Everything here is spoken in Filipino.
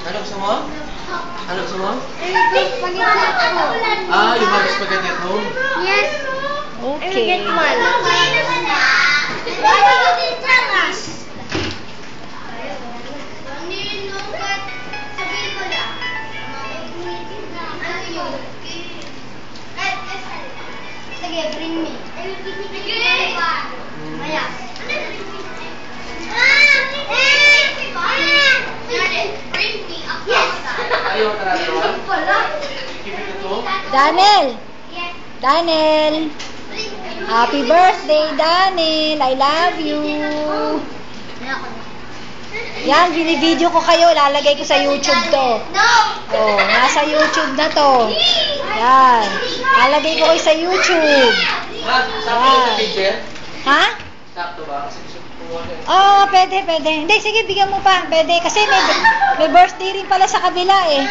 Ano gusto mo? Ano gusto mo? Spaghetti at home. Ah, you have spaghetti at home? Yes. Okay. Get one. Sige, bring me. Maya. Ayaw ka na Keep it at home? Daniel! Daniel! Happy birthday, Daniel! I love you! Yan, binibideo ko kayo. Lalagay ko sa YouTube to. Oh, nasa YouTube na to. Yan. Lalagay ko kayo sa YouTube. Ha? Sakto sa picture? Ha? Sakto ba? Kasi gusto ko kumuha Oo, pwede, pwede. Hindi, sige, bigyan mo pa. Pwede. Kasi may birthday rin pala sa kabila eh.